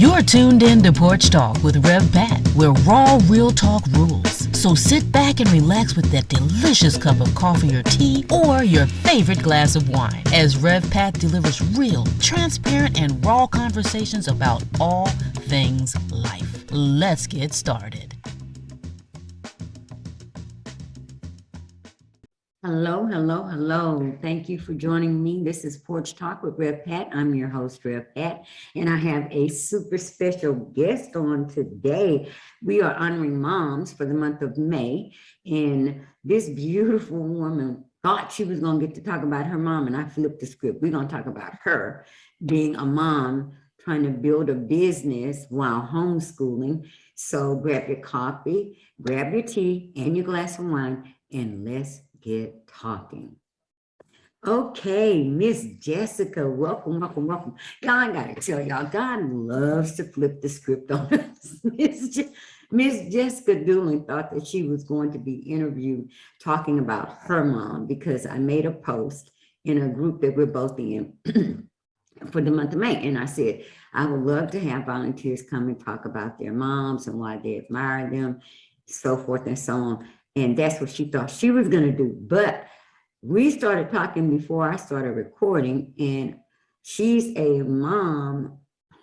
You're tuned in to Porch Talk with revpat, where raw, real talk rules. So sit back and relax with that delicious cup of coffee or tea or your favorite glass of wine as revpat delivers real, transparent, and raw conversations about all things life. Let's get started. Hello, hello, hello. Thank you for joining me. This is Porch Talk with revpat. I'm your host, revpat, and I have a super special guest on today. We are honoring moms for the month of May, and this beautiful woman thought she was going to get to talk about her mom, and I flipped the script. We're going to talk about her being a mom, trying to build a business while homeschooling. So grab your coffee, grab your tea, and your glass of wine, and let's get talking. Okay, Miss Jessica, welcome, welcome, welcome. Y'all, I gotta tell y'all, God loves to flip the script on us. Miss Jessica Doolin thought that she was going to be interviewed talking about her mom because I made a post in a group that we're both in for the month of May. And I said, I would love to have volunteers come and talk about their moms and why they admire them, so forth and so on. And that's what she thought she was going to do. But we started talking before I started recording, and she's a mom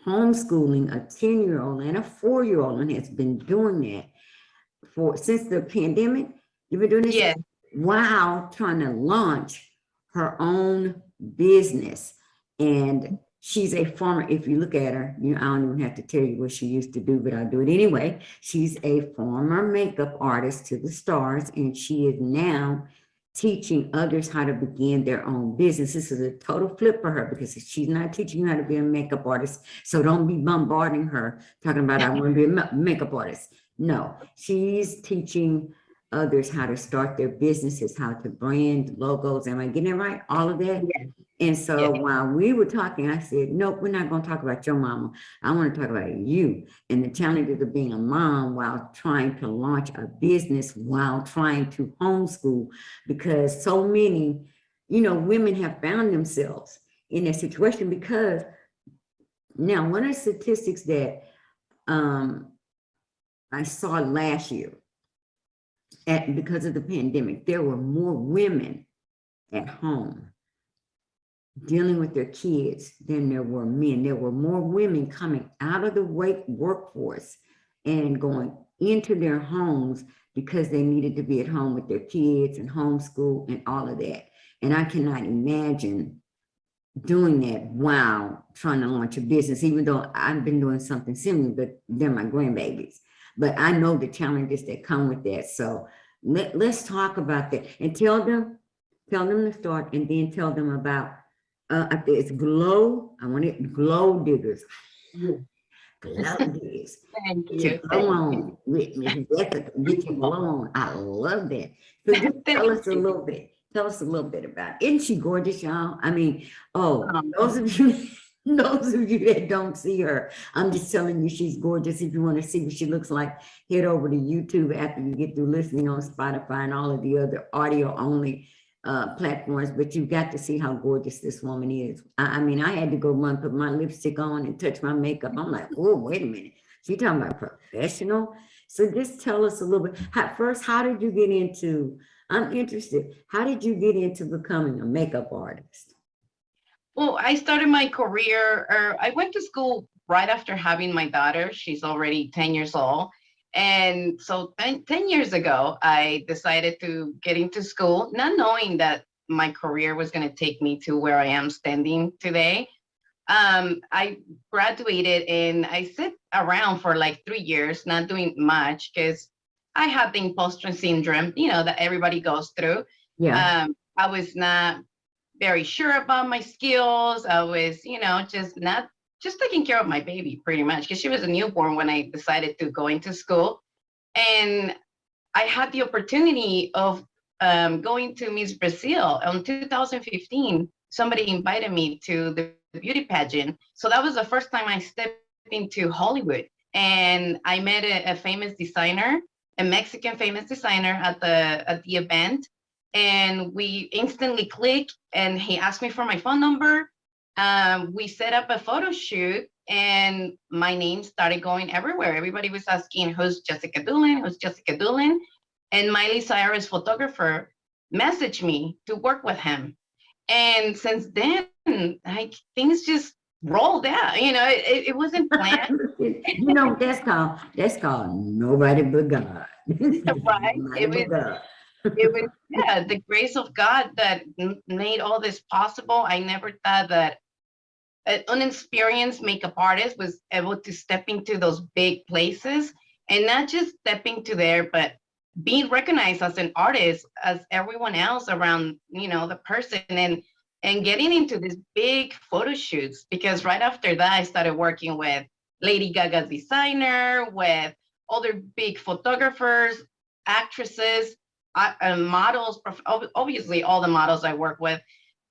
homeschooling a 10-year-old and a 4-year-old, and has been doing that since the pandemic. You've been doing this? Yeah. While trying to launch her own business. And she's a former, if you look at her, I don't even have to tell you what she used to do, but I'll do it anyway. She's a former makeup artist to the stars, and she is now teaching others how to begin their own business. This is a total flip for her because she's not teaching you how to be a makeup artist. So don't be bombarding her talking about, I want to be a makeup artist. No, she's teaching others how to start their businesses, how to brand logos. Am I getting it right? All of that? Yeah. And so while we were talking, I said, nope, we're not going to talk about your mama. I want to talk about you and the challenges of being a mom while trying to launch a business, while trying to homeschool, because so many, women have found themselves in that situation. Because now one of the statistics that I saw last year, because of the pandemic, there were more women at home dealing with their kids than there were men. There were more women coming out of the workforce and going into their homes because they needed to be at home with their kids and homeschool and all of that. And I cannot imagine doing that while trying to launch a business, even though I've been doing something similar, but they're my grandbabies. But I know the challenges that come with that. So let's talk about that and tell them to start, and then tell them about it's glow. I want it glow diggers. Glow diggers. Thank Get you. your glow on with me. Get your glow on. I love that. So just tell us a little bit. Tell us a little bit about it. Isn't she gorgeous, y'all? I mean, those of you that don't see her, I'm just telling you she's gorgeous. If you want to see what she looks like, head over to YouTube after you get through listening on Spotify and all of the other audio only platforms. But you've got to see how gorgeous this woman is. I mean, I had to go run, put my lipstick on and touch my makeup. I'm like, oh, wait a minute. She's talking about professional. So just tell us a little bit. How did you get into, I'm interested, how did you get into becoming a makeup artist? Well, I started my career, I went to school right after having my daughter. She's already 10 years old. And so 10 years ago, I decided to get into school, not knowing that my career was going to take me to where I am standing today. I graduated and I sat around for like 3 years, not doing much because I had the imposter syndrome, that everybody goes through. Yeah. I was not very sure about my skills. I was, just taking care of my baby pretty much because she was a newborn when I decided to go into school. And I had the opportunity of going to Miss Brazil in 2015. Somebody invited me to the beauty pageant. So that was the first time I stepped into Hollywood. And I met a famous designer, a Mexican famous designer at the event. And we instantly clicked, and he asked me for my phone number. We set up a photo shoot, and my name started going everywhere. Everybody was asking, who's Jessica Doolin? Who's Jessica Doolin? And Miley Cyrus photographer messaged me to work with him. And since then, like things just rolled out. It wasn't planned, That's called nobody but God. right? Nobody but God. It was, yeah, the grace of God that made all this possible. I never thought that an inexperienced makeup artist was able to step into those big places, and not just stepping to there, but being recognized as an artist as everyone else around, the person, and getting into these big photo shoots. Because right after that, I started working with Lady Gaga's designer, with other big photographers, actresses, models. Obviously, all the models I work with,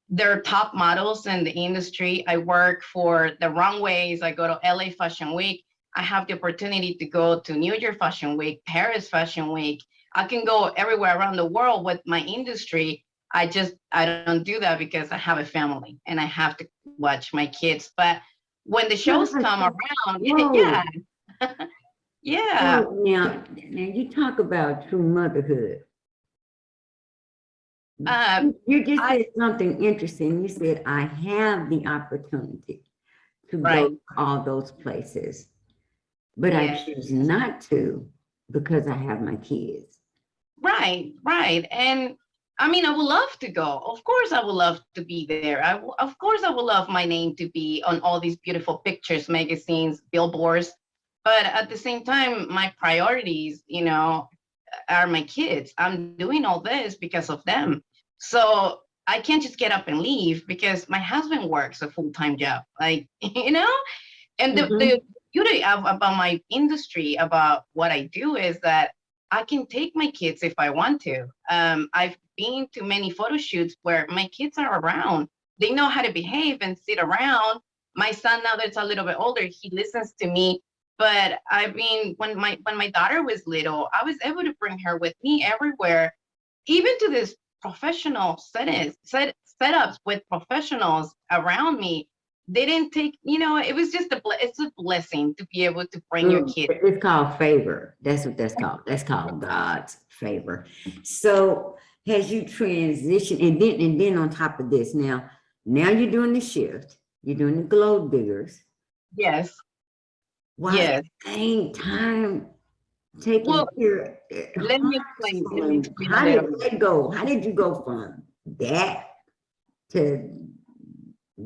they're top models in the industry. I work for the runways. I go to LA Fashion Week. I have the opportunity to go to New York Fashion Week, Paris Fashion Week. I can go everywhere around the world with my industry. I don't do that because I have a family and I have to watch my kids. But when the shows come around, Whoa. yeah. Now you talk about true motherhood. You just said something interesting. You said, I have the opportunity to go to all those places, but I choose not to because I have my kids. Right. And I mean, I would love to go. Of course, I would love to be there. Of course, I would love my name to be on all these beautiful pictures, magazines, billboards. But at the same time, my priorities, are my kids. I'm doing all this because of them. So I can't just get up and leave because my husband works a full-time job. Like, and the beauty about my industry, about what I do, is that I can take my kids if I want to. I've been to many photo shoots where my kids are around. They know how to behave and sit around. My son, now that's a little bit older, he listens to me. But I mean, when my daughter was little, I was able to bring her with me everywhere, even to this professional setups with professionals around me. They didn't take, it was just it's a blessing to be able to bring your kid. It's called favor. That's what that's called. That's called God's favor. So has you transitioned, and then on top of this, now you're doing the shift, you're doing the glow diggers. Yes. Why Yes. ain't time taking care? Let me explain. How did that go? How did you go from that to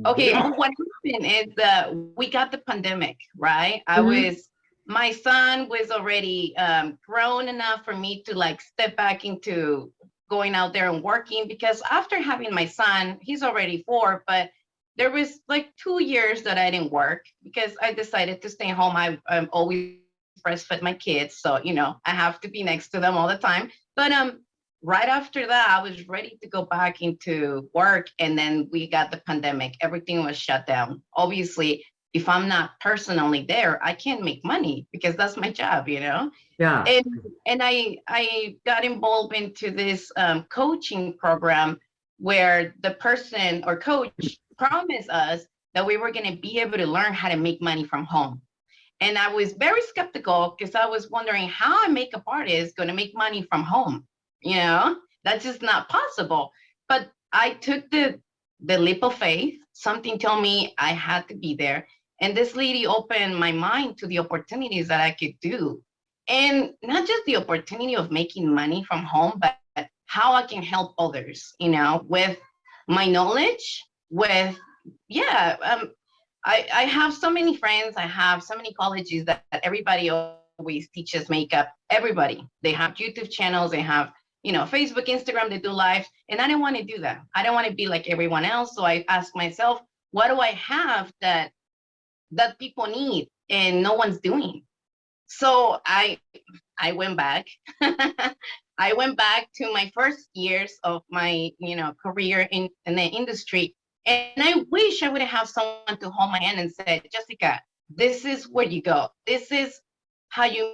okay? Well, what happened is that we got the pandemic, right? My son was already grown enough for me to like step back into going out there and working, because after having my son, he's already 4, but there was like 2 years that I didn't work because I decided to stay home. I'm always breastfed my kids, so I have to be next to them all the time. But right after that, I was ready to go back into work, and then we got the pandemic. Everything was shut down. Obviously, if I'm not personally there, I can't make money because that's my job, Yeah. And I got involved into this coaching program where the person or coach promised us that we were going to be able to learn how to make money from home. And I was very skeptical because I was wondering how a makeup artist is going to make money from home. That's just not possible. But I took the leap of faith. Something told me I had to be there. And this lady opened my mind to the opportunities that I could do. And not just the opportunity of making money from home, but how I can help others, with my knowledge, with, I have so many friends. I have so many colleges that everybody always teaches makeup. Everybody. They have YouTube channels. They have, Facebook, Instagram. They do lives. And I didn't want to do that. I don't want to be like everyone else. So I asked myself, what do I have that people need and no one's doing? So I went back. I went back to my first years of my, career in the industry. And I wish I would have someone to hold my hand and said, Jessica, this is where you go. This is how you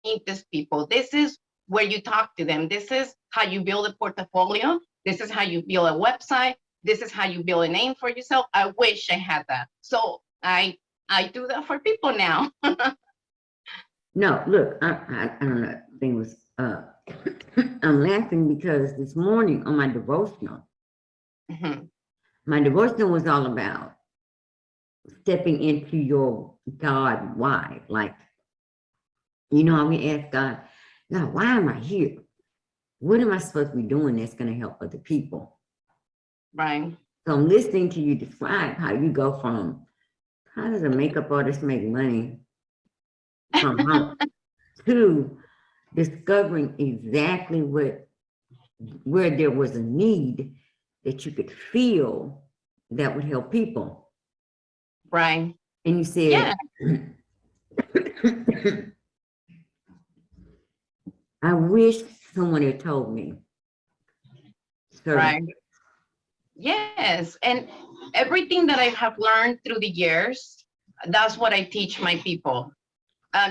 meet these people. This is where you talk to them. This is how you build a portfolio. This is how you build a website. This is how you build a name for yourself. I wish I had that. So I I do that for people now. No, look, I don't know. Thing was, I'm laughing because this morning on my devotional, Mhm. my devotional was all about stepping into your God why. Like, you know how we ask God, God, why am I here? What am I supposed to be doing that's going to help other people? Right. So I'm listening to you describe how you go from how does a makeup artist make money from home to discovering exactly where there was a need that you could feel that would help people. Right. And you Yeah. said, I wish someone had told me certain. Right. Yes. And everything that I have learned through the years, that's what I teach my people.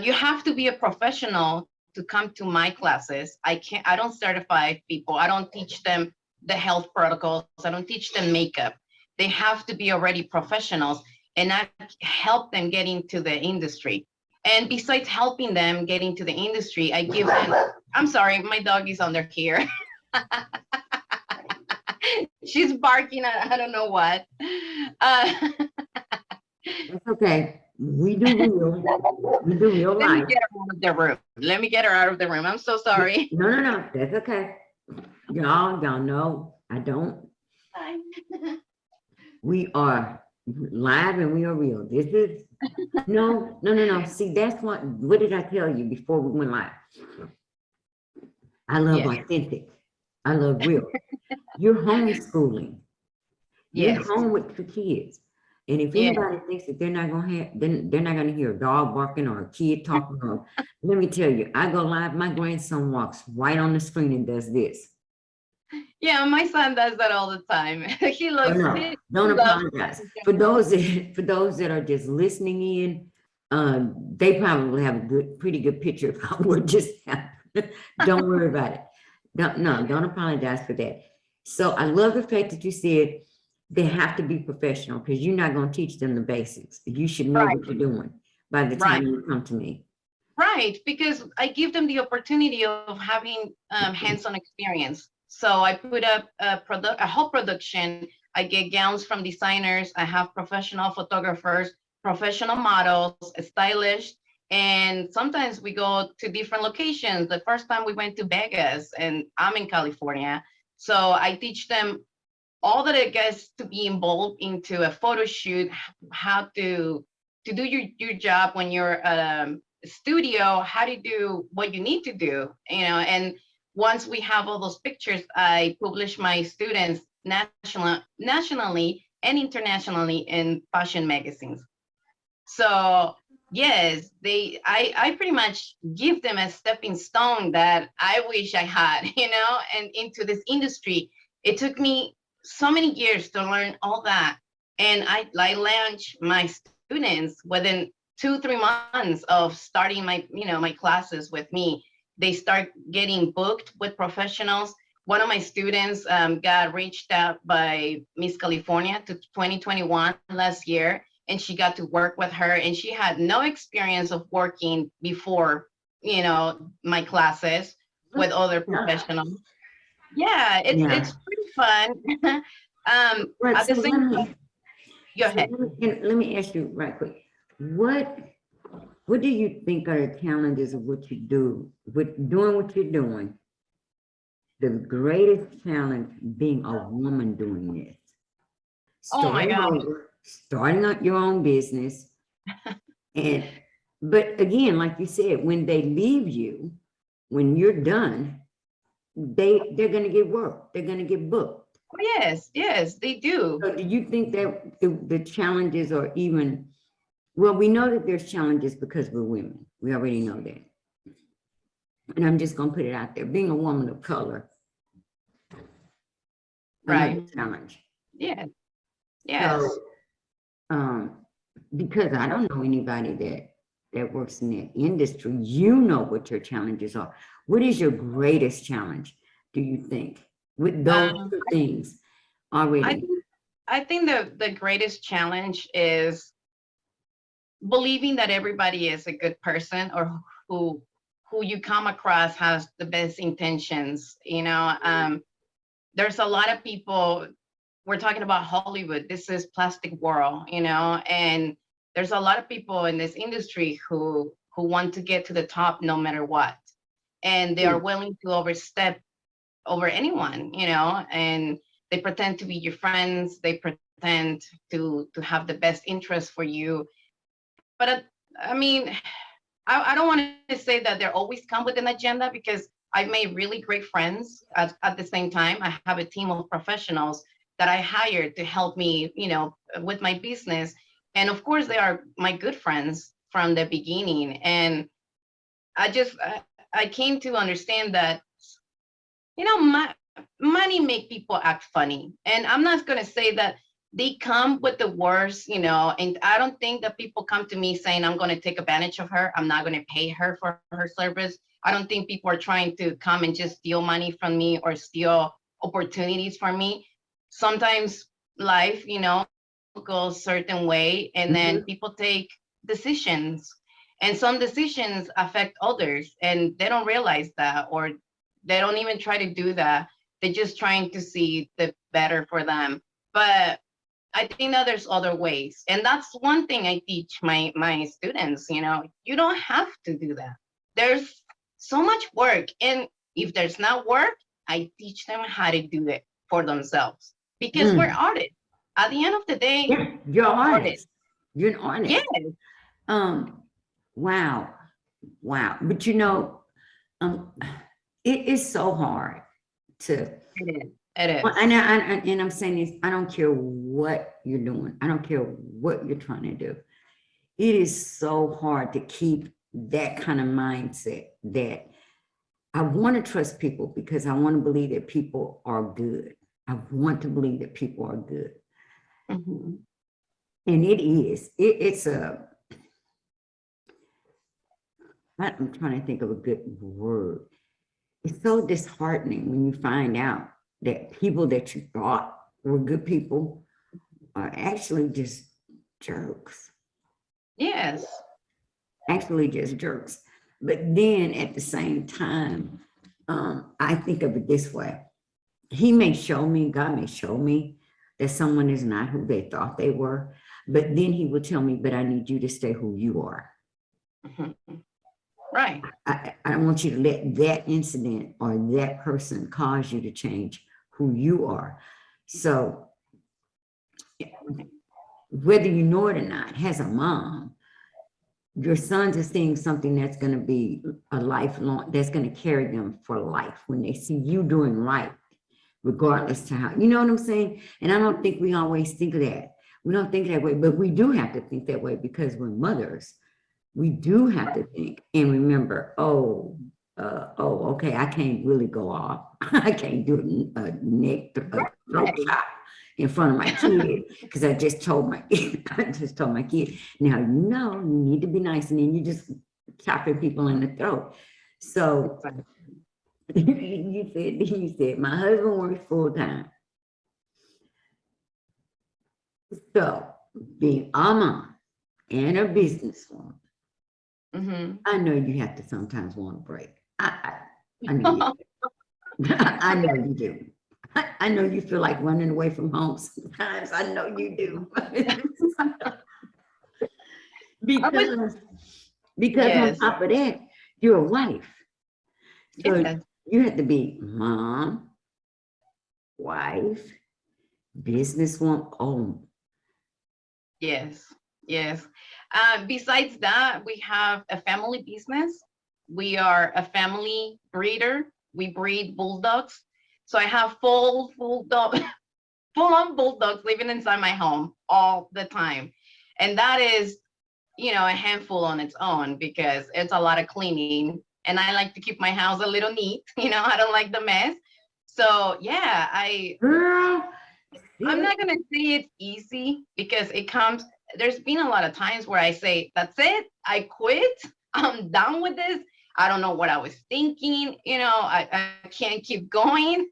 You have to be a professional to come to my classes. I don't certify people. I don't teach them the health protocols. I don't teach them makeup. They have to be already professionals, and I help them get into the industry. And besides helping them get into the industry, I give them, I'm sorry, my dog is under here. She's barking at I don't know what. Uh, That's okay. We do real. We do real let me life. get her out of the room. Let me get her out of the room. I'm so sorry. No, no, no. That's okay. Y'all know I don't. We are live and we are real. This is no. See, that's what did I tell you before we went live? I love Yes. authentic. I love real. You're homeschooling. You're Yes. home with your kids. And if Yeah. anybody thinks that they're not gonna have, then they're not gonna hear a dog barking or a kid talking, or let me tell you, I go live, my grandson walks right on the screen and does this. Yeah, my son does that all the time. He Oh looks, no, he don't loves apologize. it. For those that are just listening in, they probably have a pretty good picture of what just happened. Don't worry about it. Don't apologize for that. So I love the fact that you said they have to be professional because you're not going to teach them the basics. You should know Right, what you're doing by the right, time you come to me. right. Because I give them the opportunity of having hands-on experience. So I put up a whole production. I get gowns from designers. I have professional photographers, professional models, stylists, and sometimes we go to different locations. The first time we went to Vegas, and I'm in California. So I teach them all that it gets to be involved into a photo shoot, how to do your job when you're a studio, how to do what you need to do, and once we have all those pictures, I publish my students nationally and internationally in fashion magazines. So yes, I pretty much give them a stepping stone that I wish I had, and into this industry. It took me so many years to learn all that. And I launched my students within 2-3 months of starting my classes with me. They start getting booked with professionals. One of my students got reached out by Miss California to 2021 last year, and she got to work with her, and she had no experience of working before my classes with other professionals. Yeah, Yeah. it's pretty fun. Right. At the So same time, go ahead. let me ask you right quick. What What do you think are the challenges of what you do with doing what you're doing? The greatest challenge being a woman doing this, Oh my gosh. starting out your own business, and but again, like you said, when they leave you, when you're done, they're gonna get work. They're gonna get booked. Oh, yes, yes, they do. So do you think that the challenges are even, well, we know that there's challenges because we're women. We already know that. And I'm just gonna put it out there, being a woman of color, another Right. challenge. Yeah. So, Yes. because I don't know anybody that works in that industry, you know what your challenges are. What is your greatest challenge, do you think, with those Um, two things I already? think I think the greatest challenge is believing that everybody is a good person, or who who you come across has the best intentions. There's a lot of people. We're talking about Hollywood. This is plastic world, and there's a lot of people in this industry who want to get to the top no matter what, and they are willing to overstep over anyone, and they pretend to be your friends. They pretend to have the best interest for you. But I mean, I don't want to say that they're always come with an agenda, because I've made really great friends. At the same time, I have a team of professionals that I hired to help me, with my business. And of course, they are my good friends from the beginning. And I came to understand that, money make people act funny. And I'm not going to say that they come with the worst, and I don't think that people come to me saying, I'm going to take advantage of her. I'm not going to pay her for her service. I don't think people are trying to come and just steal money from me or steal opportunities from me. Sometimes life, goes certain way, and then people take decisions, and some decisions affect others, and they don't realize that, or they don't even try to do that. They're just trying to see the better for them. But I think that there's other ways. And that's one thing I teach my students, you don't have to do that. There's so much work. And if there's not work, I teach them how to do it for themselves, because we're artists. At the end of the day, Yeah, you're an artist. You're an artist. yes, Wow. Wow. But um, it is so hard to, it is. It well, is. and I'm saying this, I don't care what you're doing. I don't care what you're trying to do. It is so hard to keep that kind of mindset that I want to trust people because I want to believe that people are good. I want to believe that people are good. Mhm. And it is. It's I'm trying to think of a good word. It's so disheartening when you find out that people that you thought were good people are actually just jerks. Yes. Actually just jerks. But then at the same time, I think of it this way. He may show me, God may show me that someone is not who they thought they were, but then he will tell me, but I need you to stay who you are. Mhm. Right. I don't want you to let that incident or that person cause you to change who you are. So whether you know it or not, as a mom, your sons are seeing something that's going to be a lifelong, that's going to carry them for life when they see you doing right, regardless to how, you know what I'm saying? And I don't think we always think of that. We don't think that way, but we do have to think that way because we're mothers. We do have to think and remember, okay, I can't really go off. I can't do a neck throat Right. chop in front of my kid because I just told my kid, now you need to be nice, and then you just chopping people in the throat. So Exactly. you said my husband works full time. So being a mom and a businesswoman, Hmm. I know you have to sometimes want a break. I know you do. I know you do. I know you feel like running away from home sometimes. I know you do. I was, because because on yes, top of that, you're a wife. So yes, you have to be mom, wife, businesswoman. Oh, yes, yes. Besides that, we have a family business. We are a family breeder. We breed bulldogs. So I have full dog, full on bulldogs living inside my home all the time. And that is, a handful on its own, because it's a lot of cleaning. And I like to keep my house a little neat. I don't like the mess. So yeah, girl. I'm See? not gonna say it's easy, because there's been a lot of times where I say, that's it, I quit, I'm done with this. I don't know what I was thinking, I can't keep going.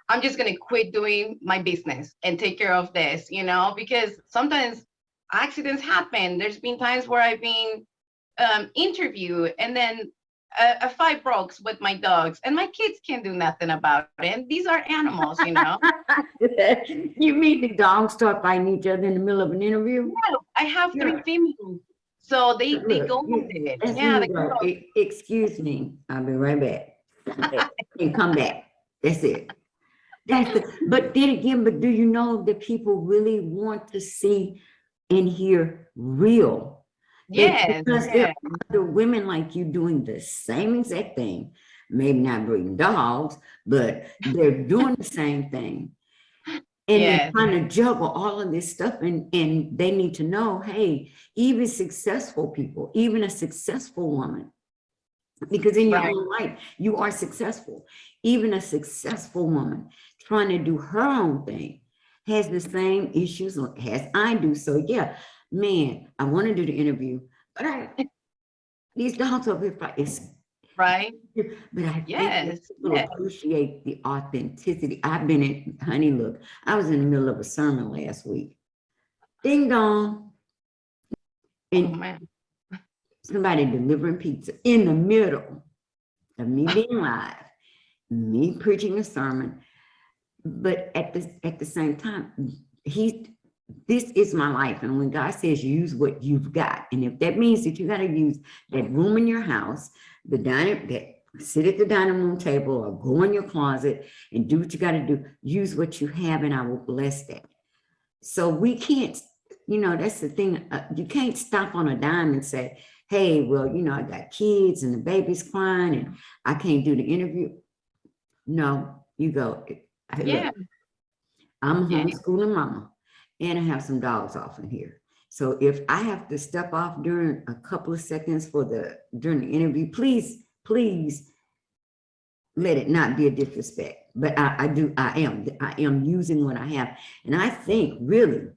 I'm just gonna quit doing my business and take care of this, because sometimes accidents happen. There's been times where I've been interviewed, and then a fight breaks with my dogs, and my kids can't do nothing about it. And these are animals, you know. You mean the dogs start fighting each other in the middle of an interview? No, I have Yeah. 3 females, so they Look, go with it. that's Yeah, when they you go, go. Excuse me, I'll be right back. And come back. That's it. But then again, but do you know that people really want to see and hear real? Yes, Because there are other women like you doing the same exact thing, maybe not breeding dogs, but they're doing the same thing. And they're yes, trying to juggle all of this stuff, and they need to know, hey, even successful people, even a successful woman, because in your right. own life, you are successful. Even a successful woman trying to do her own thing has the same issues as I do. So yeah, man, I want to do the interview, but these dogs over here fight. Right. But I think that Yes, people yes. appreciate the authenticity. I've been in, honey, look, I was in the middle of a sermon last week. Ding dong. Oh And man. somebody delivering pizza in the middle of me being live, me preaching a sermon. But at the same time, this is my life. And when God says use what you've got, and if that means that you got to use that room in your house, sit at the dining room table or go in your closet and do what you got to do, use what you have, and I will bless that. So we can't, that's the thing. You can't stop on a dime and say, hey, well, I got kids and the baby's crying and I can't do the interview. No, you go, hey, Yeah. look, I'm a Yeah. homeschooling mama and I have some dogs off in here. So if I have to step off during a couple of seconds during the interview, please let it not be a disrespect. But I am using what I have. And I think really,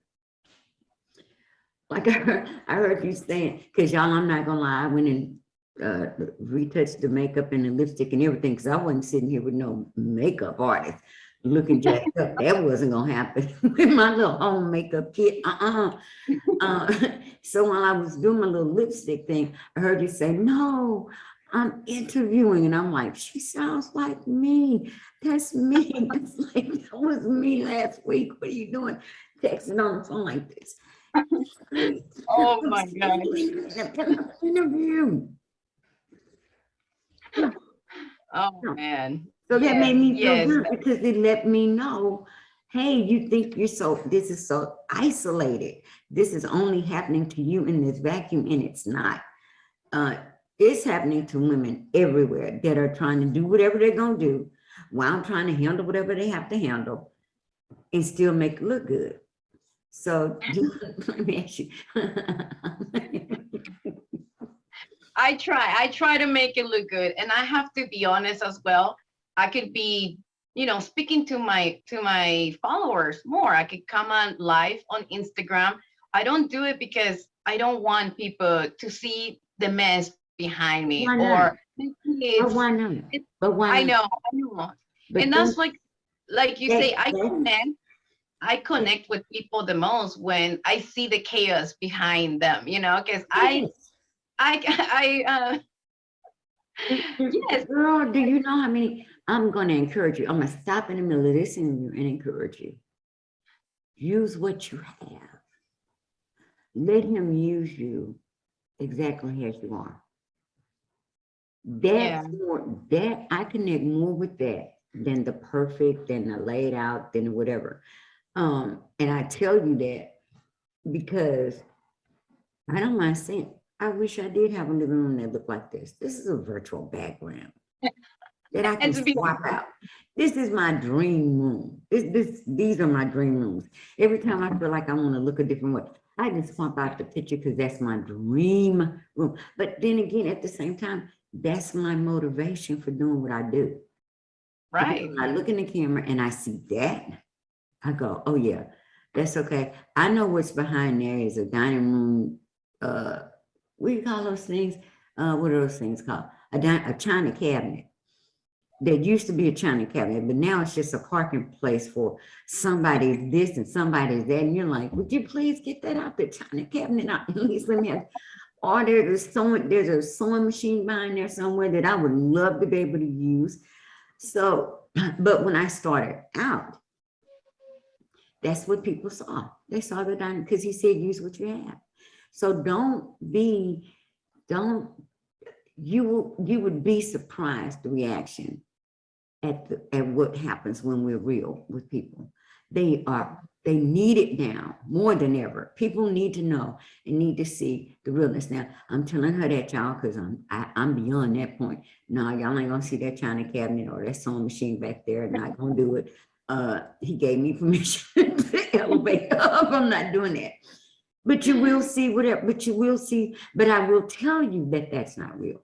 like I heard you saying, because y'all, I'm not gonna lie, I went and retouched the makeup and the lipstick and everything, because I wasn't sitting here with no makeup artist looking jacked up. That wasn't gonna happen with my little home makeup kit. So while I was doing my little lipstick thing, I heard you say, no, I'm interviewing. And I'm like, she sounds like me. That's me. It's like, that was me last week. What are you doing? Texting on the phone like this. Oh my God. Interview. Oh man. So that made me feel Yes. good because it let me know, hey, you think this is so isolated. This is only happening to you in this vacuum, and it's not. It's happening to women everywhere that are trying to do whatever they're gonna do while trying to handle whatever they have to handle and still make it look good. So let me ask you. I try to make it look good, and I have to be honest as well. I could be, speaking to my followers more. I could come on live on Instagram. I don't do it because I don't want people to see the mess behind me. Why not? Or But why not? But why I not? know. But And that's like you say, that- I connect with people the most when I see the chaos behind them, because yes. Girl, do you know how many? I'm going to encourage you. I'm going to stop in the middle of this interview and encourage you. Use what you have. Let him use you exactly as you are. That's more, that I connect more with that than the perfect, than the laid out, than whatever. And I tell you that because I don't mind saying, I wish I did have a living room that looked like this. This is a virtual background that I can swap out. This is my dream room. These are my dream rooms. Every time I feel like I want to look a different way, I just swap out the picture because that's my dream room. But then again, at the same time, that's my motivation for doing what I do. Right. When I look in the camera and I see that, I go, oh yeah, that's okay. I know what's behind there is a dining room. What do you call those things? What are those things called? A china cabinet there used to be a china cabinet, but now it's just a parking place for somebody's this and somebody's that. And you're like, would you please get that out the china cabinet? At least let me have, or there's a sewing machine behind there somewhere that I would love to be able to use. So, but when I started out, that's what people saw. They saw the dining, because he said, use what you have. So you would be surprised the reaction at what happens when we're real with people. They need it now more than ever. People need to know and need to see the realness. Now, I'm telling her that, y'all, because I'm beyond that point. No, y'all ain't gonna see that china cabinet or that sewing machine back there. Not gonna do it. He gave me permission to elevate up. I'm not doing that. But you will see whatever, but I will tell you that that's not real.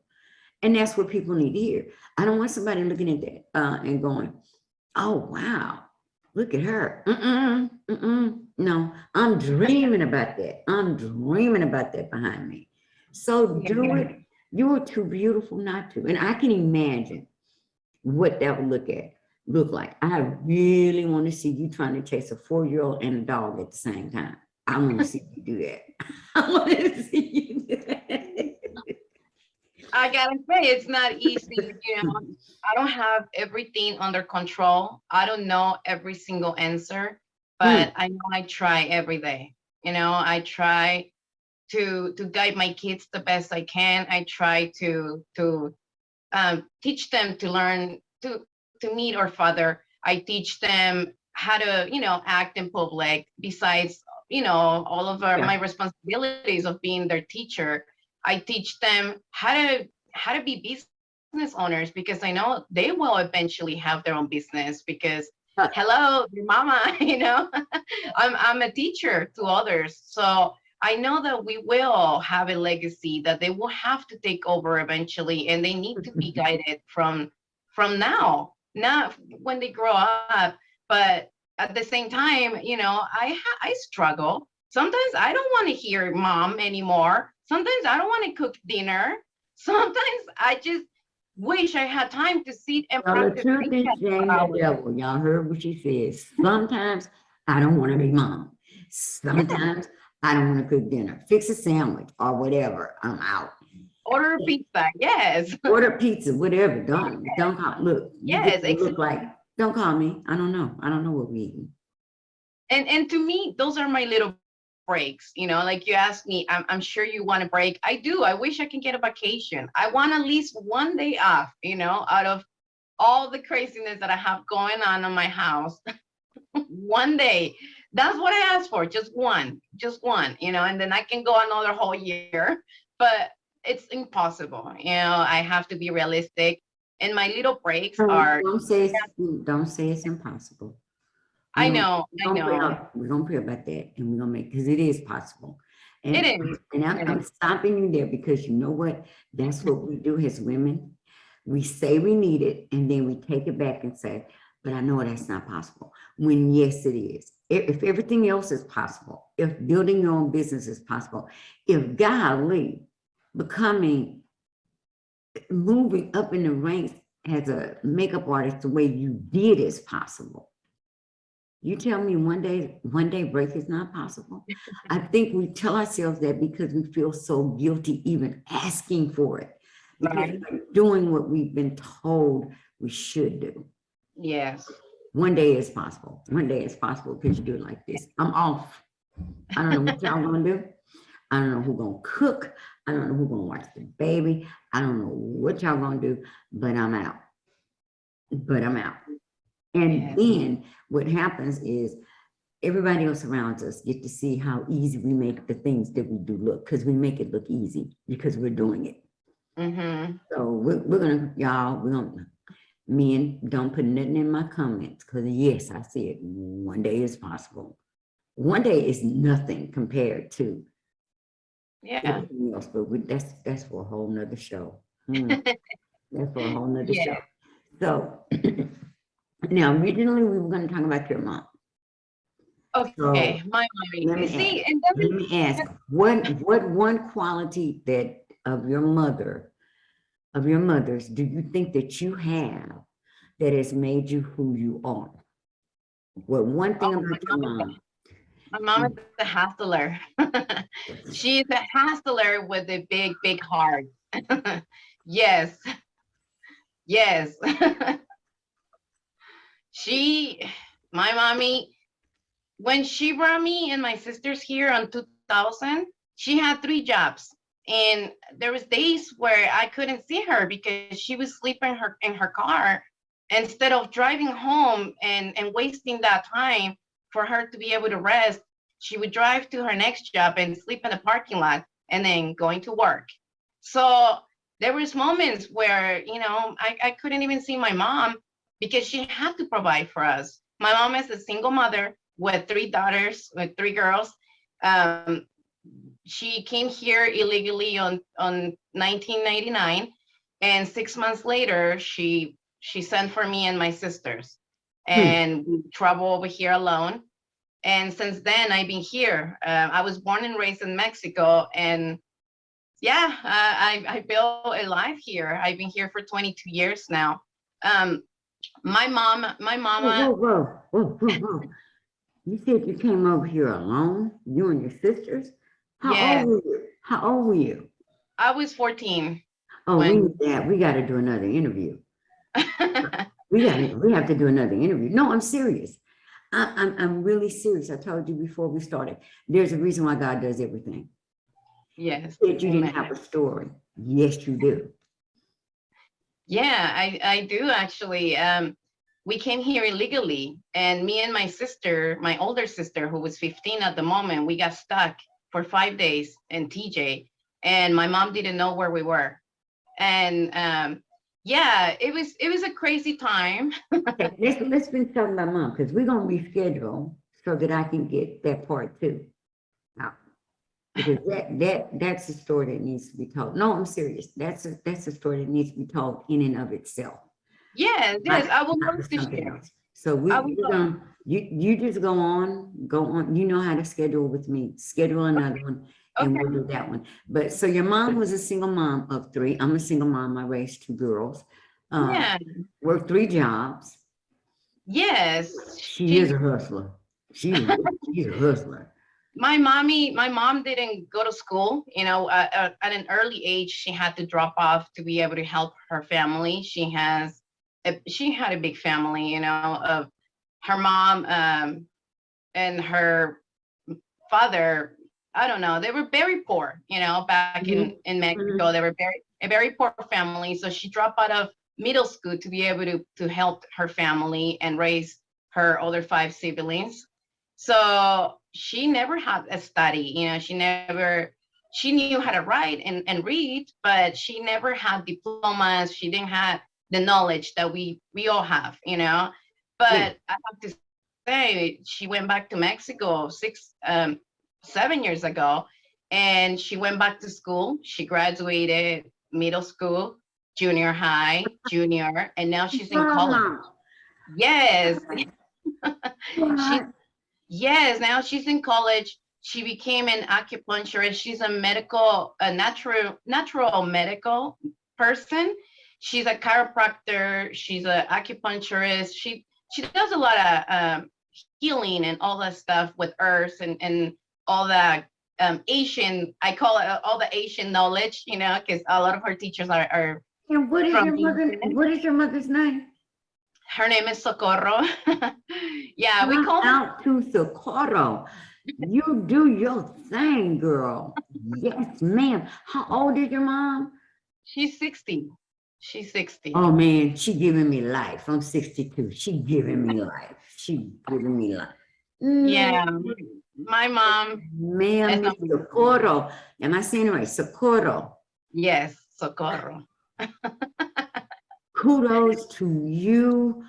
And that's what people need to hear. I don't want somebody looking at that and going, oh, wow, look at her. No, I'm dreaming about that. I'm dreaming about that behind me. So do it. You are too beautiful not to. And I can imagine what that would look like. I really want to see you trying to chase a 4-year-old and a dog at the same time. I want to see you do that. I want to see you do that. I gotta say, it's not easy. You know, I don't have everything under control. I don't know every single answer, but I know I try every day. You know, I try to guide my kids the best I can. I try to teach them to learn to meet our Father. I teach them how to, you know, act in public. Besides, you know, all of my responsibilities of being their teacher, I teach them how to be business owners, because I know they will eventually have their own business, because hello, your mama, you know, I'm a teacher to others. So I know that we will have a legacy that they will have to take over eventually, and they need to be guided from now, not when they grow up. But at the same time, you know, I struggle. Sometimes I don't want to hear mom anymore. Sometimes I don't want to cook dinner. Sometimes I just wish I had time to sit and practice. The truth is shame the devil. Y'all heard what she says. Sometimes I don't want to be mom. Sometimes I don't want to cook dinner. Fix a sandwich or whatever. I'm out. Order a pizza. Yes. Order pizza, whatever. Don't call. Look. Yes. Look like. Don't call me. I don't know. I don't know what we're eating. And to me, those are my little breaks. You know, like you asked me, I'm sure you want a break. I do. I wish I can get a vacation. I want at least one day off, you know, out of all the craziness that I have going on in my house. One day. That's what I asked for. Just one, you know, and then I can go another whole year. But it's impossible. You know, I have to be realistic. And my little breaks are. Don't say it's impossible. I know. We're gonna pray about that, and we're gonna make, because it is possible. And, it is. And I'm stopping you there, because you know what? That's what we do as women. We say we need it, and then we take it back and say, but I know that's not possible. When yes, it is. If everything else is possible, if building your own business is possible, if golly, moving up in the ranks as a makeup artist the way you did is possible. You tell me one day break is not possible. I think we tell ourselves that because we feel so guilty even asking for it. Because we're doing what we've been told we should do. Yes. One day is possible. One day is possible because you do it like this. I'm off. I don't know what y'all gonna do. I don't know who's gonna cook. I don't know who's gonna watch the baby. I don't know what y'all gonna do, but I'm out. And then what happens is everybody else around us get to see how easy we make the things that we do look, because we make it look easy because we're doing it. So we're gonna, men, don't put nothing in my comments, because yes, I see it. One day is possible. One day is nothing compared to everything else, but that's for a whole nother show. That's for a whole nother show. So now, originally we were going to talk about your mom. Okay, so, my mommy. See, and let me ask, what one quality that of your mother's do you think that you have that has made you who you are? Well, one thing Oh, about your mom. my mom is a hustler. She's a hustler with a big, big heart. Yes, yes. She, my mommy, when she brought me and my sisters here on 2000, she had 3 jobs. And there was days where I couldn't see her because she was sleeping in her car. Instead of driving home and wasting that time for her to be able to rest, she would drive to her next job and sleep in the parking lot and then going to work. So there was moments where, I couldn't even see my mom because she had to provide for us. My mom is a single mother with 3 daughters, with 3 girls. Um, she came here illegally on 1999, and 6 months later, she sent for me and my sisters, Hmm. and we travel over here alone. And since then, I've been here. I was born and raised in Mexico, and yeah, I built a life here. I've been here for 22 years now. Um, my Whoa, mama, whoa, whoa, whoa, whoa, whoa. You said you came over here alone, you and your sisters? How yes, old were you? How old were you? I was 14 Oh, we when need that. We got to do another interview. We have to do another interview. No, I'm serious. I'm really serious. I told you before we started. There's a reason why God does everything. yes, You said you didn't amen. have a story. Yes, you do. Yeah, I do actually. We came here illegally, and me and my sister, my older sister, who was 15 at the moment, we got stuck for 5 days in TJ, and my mom didn't know where we were. And yeah, it was a crazy time. Okay, let's finish talking about mom because we're gonna reschedule so that I can get that part too. Now, because that's a story that needs to be told. No, I'm serious. That's a story that needs to be told in and of itself. Yes, yes, Not, I would not for love to something share. else. So I would we're love. gonna, you just go on. You know how to schedule with me. Schedule another one and Okay. we'll do that one. But so your mom was a single mom of 3. I'm a single mom. I raised 2 girls. Yeah. Worked 3 jobs. Yes. She is She a hustler. She's a hustler. my mom didn't go to school, at an early age she had to drop off to be able to help her family. She had a big family, of her mom, and her father. I don't know, they were very poor, back Mhm, in mhm. Mexico. They were a very poor family, so she dropped out of middle school to be able to help her family and raise her other 5 siblings. So she never had a study, she knew how to write and read, but she never had diplomas. She didn't have the knowledge that we all have, Yeah. but I have to say she went back to Mexico 7 years ago, and she went back to school. She graduated middle school, junior high, junior, and now she's in college. Wow. Yes, she What? yes, now she's in college. She became an acupuncturist. She's a natural medical person. She's a chiropractor. She's an acupuncturist. She does a lot of healing and all that stuff with herbs and all that Asian. I call it all the Asian knowledge, because a lot of her teachers are And from Asia. what is your mother's name? Her name is Socorro. Yeah, we Shout call her. out to Socorro. You do your thing, girl. Yes, ma'am. How old is your mom? She's 60. She's 60. Oh man, she giving me life. I'm 62. She giving me life. She giving me life. Mm, Yeah, my mom is ma'am, a, Miss Socorro. Am I saying it right? Socorro. yes, Socorro. Kudos to you.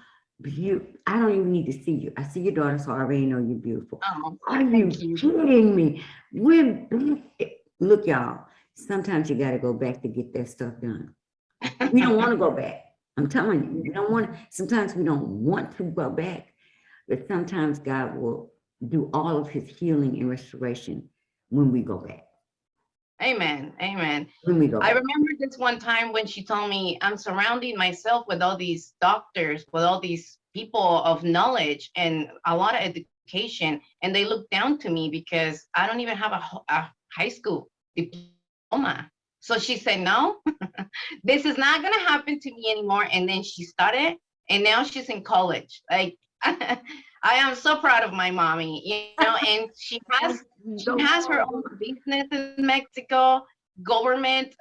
I don't even need to see you. I see your daughter, so I already know you're beautiful. Oh, Are you thank you. kidding me? We're look, y'all. Sometimes you got to go back to get that stuff done. We don't want to go back. I'm telling you, we don't want. Sometimes we don't want to go back, but sometimes God will do all of His healing and restoration when we go back. Amen. Amen. Let me go I back. remember this one time when she told me, I'm surrounding myself with all these doctors, with all these people of knowledge and a lot of education, and they look down to me because I don't even have a high school diploma. So she said, no, this is not going to happen to me anymore. And then she started, and now she's in college. Like, I am so proud of my mommy, you know, and she has her own business in Mexico. Government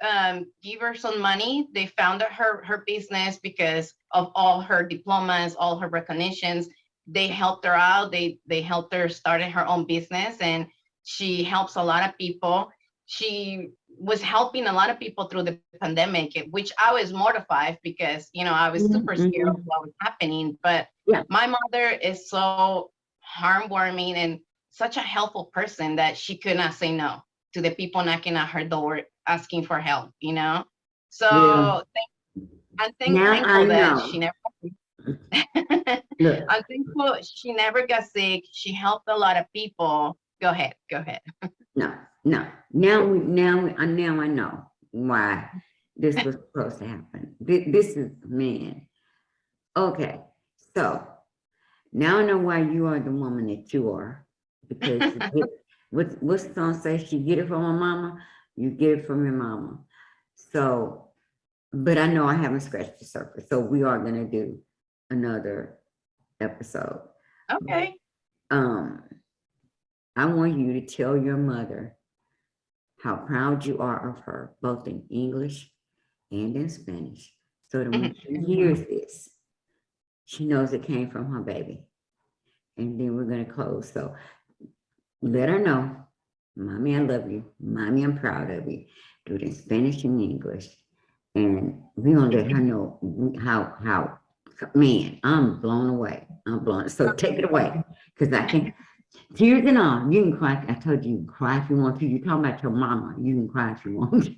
give her some money. They founded her business because of all her diplomas, all her recognitions. They helped her out. They helped her start her own business, and she helps a lot of people. She was helping a lot of people through the pandemic, which I was mortified because, you know, I was super scared of what was happening. But Yeah. my mother is so heartwarming and such a helpful person that she could not say no to the people knocking at her door asking for help, you know? So Yeah. I'm Now I thankful that know. she never, Look, I'm thankful she never got sick. She helped a lot of people. Go ahead, go ahead. no, no. Now I know why this was supposed to happen. This is, man. Okay, so now I know why you are the woman that you are, because you get, what's the song say? She get it from her mama, you get it from your mama. So, but I know I haven't scratched the surface, so we are gonna do another episode. Okay. Um, I want you to tell your mother how proud you are of her, both in English and in Spanish, so that when she hears this, she knows it came from her baby. And then we're gonna close. So let her know, Mommy, I love you. Mommy, I'm proud of you. Do it in Spanish and English. And we're gonna let her know how man, I'm blown away. I'm blown. So take it away. Because I can tears and all. You can cry. I told you, you can cry if you want to. You're talking about your mama. You can cry if you want to.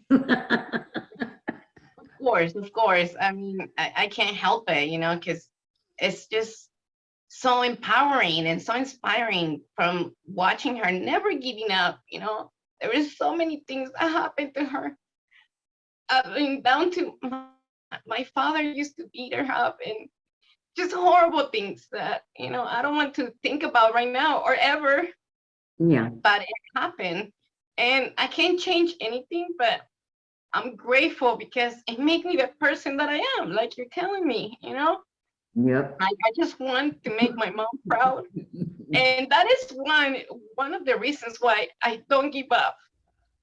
Of course, of course. I mean, I can't help it, you know, because it's just so empowering and so inspiring from watching her never giving up, you know. There is so many things that happened to her. I mean, down to my father used to beat her up and just horrible things that, you know, I don't want to think about right now or ever, Yeah. but it happened. And I can't change anything, but I'm grateful because it made me the person that I am, like you're telling me, you know? Yep. I just want to make my mom proud. And that is one of the reasons why I don't give up.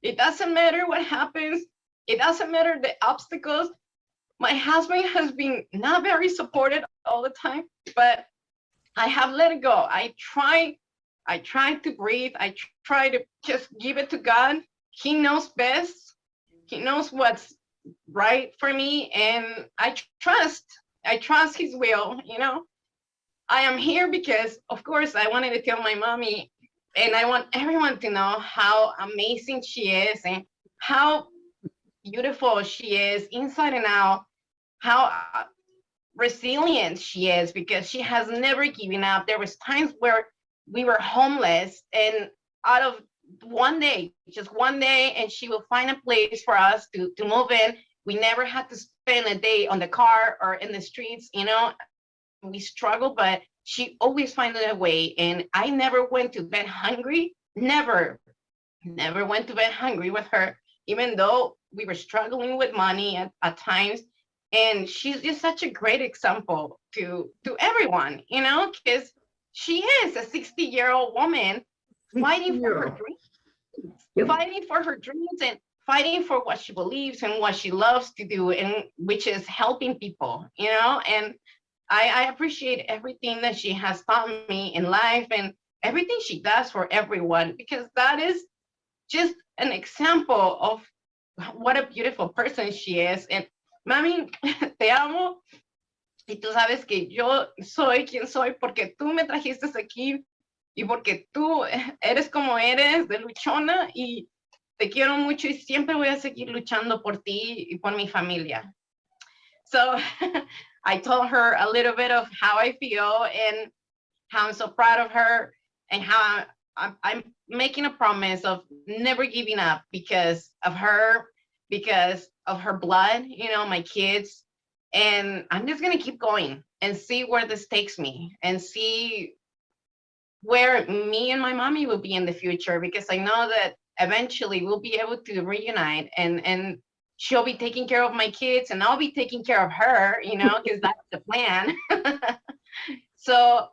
It doesn't matter what happens. It doesn't matter the obstacles. My husband has been not very supportive all the time, but I have let it go. I try to breathe. I try to just give it to God. He knows best. He knows what's right for me, and I trust his will, you know. I am here because, of course, I wanted to tell my mommy, and I want everyone to know how amazing she is and how beautiful she is inside and out, how resilient she is because she has never given up. There was times where we were homeless, and out of one day, just one day, and she will find a place for us to move in. We never had to spend a day on the car or in the streets, you know. We struggle, but she always finds a way. And I never went to bed hungry. Never went to bed hungry with her, even though we were struggling with money at times. And she's just such a great example to everyone, you know, because she is a 60-year-old woman fighting for her dreams, Yep. fighting for her dreams and fighting for what she believes and what she loves to do, and which is helping people, you know. And I appreciate everything that she has taught me in life and everything she does for everyone, because that is just an example of what a beautiful person she is. And mami, te amo. Y tú sabes que yo soy quien soy porque tú me trajiste aquí y porque tú eres como eres, de luchona, y te quiero mucho y siempre voy a seguir luchando por ti y por mi familia. So I told her a little bit of how I feel and how I'm so proud of her and how I'm making a promise of never giving up because of her, because of her blood, my kids. And I'm just going to keep going and see where this takes me and see where me and my mommy will be in the future, because I know that eventually we'll be able to reunite, and she'll be taking care of my kids and I'll be taking care of her, because that's the plan. So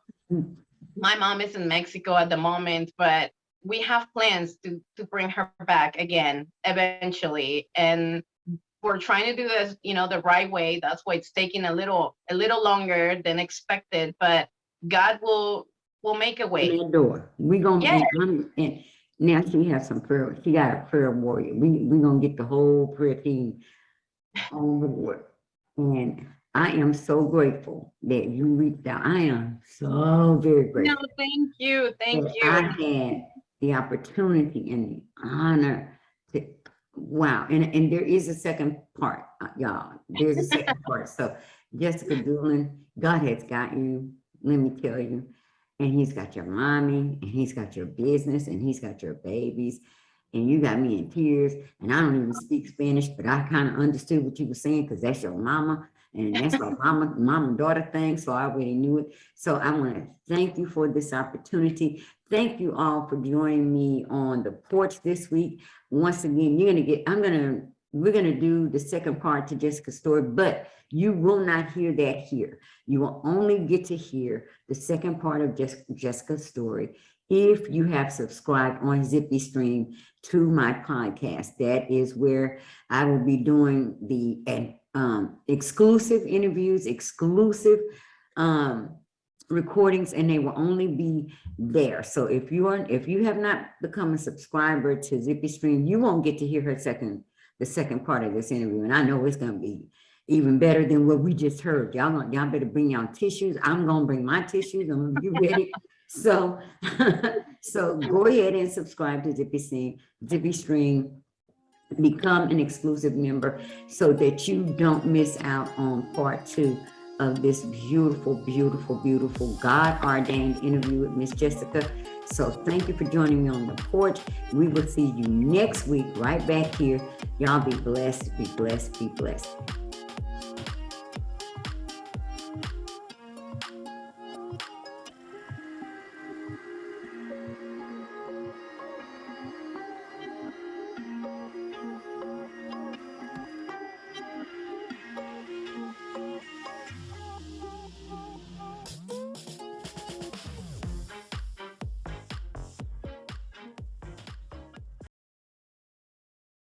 my mom is in Mexico at the moment, but we have plans to bring her back again eventually. And we're trying to do this, the right way. That's why it's taking a little longer than expected, but God will make a way. That door. We gonna Yeah. and now she has some prayer. She got a prayer warrior. We gonna get the whole prayer team on board. And I am so grateful that you reached out. I am so very No, grateful thank you. Thank that you. I had the opportunity and the honor to, wow. And there is a second part, y'all. There's a second part. So Jessica Doolin, God has got you, let me tell you. And he's got your mommy, and he's got your business, and he's got your babies. And you got me in tears. And I don't even speak Spanish, but I kind of understood what you were saying because that's your mama. And that's what mama and daughter thing. So I already knew it. So I want to thank you for this opportunity. Thank you all for joining me on the porch this week. Once again, we're going to do the second part to Jessica's story, but you will not hear that here. You will only get to hear the second part of Jessica's story if you have subscribed on Zippy Stream to my podcast. That is where I will be doing the exclusive interviews, exclusive recordings, and they will only be there. So if you have not become a subscriber to Zippy Stream, you won't get to hear the second part of this interview. And I know it's going to be even better than what we just heard. Y'all better bring y'all tissues. I'm going to bring my tissues. I'm going to be ready. So, so go ahead and subscribe to Zippy Stream, become an exclusive member so that you don't miss out on part 2 of this beautiful, beautiful, beautiful God-ordained interview with Miss Jessica. So thank you for joining me on the porch. We will see you next week right back here. Y'all be blessed, be blessed, be blessed.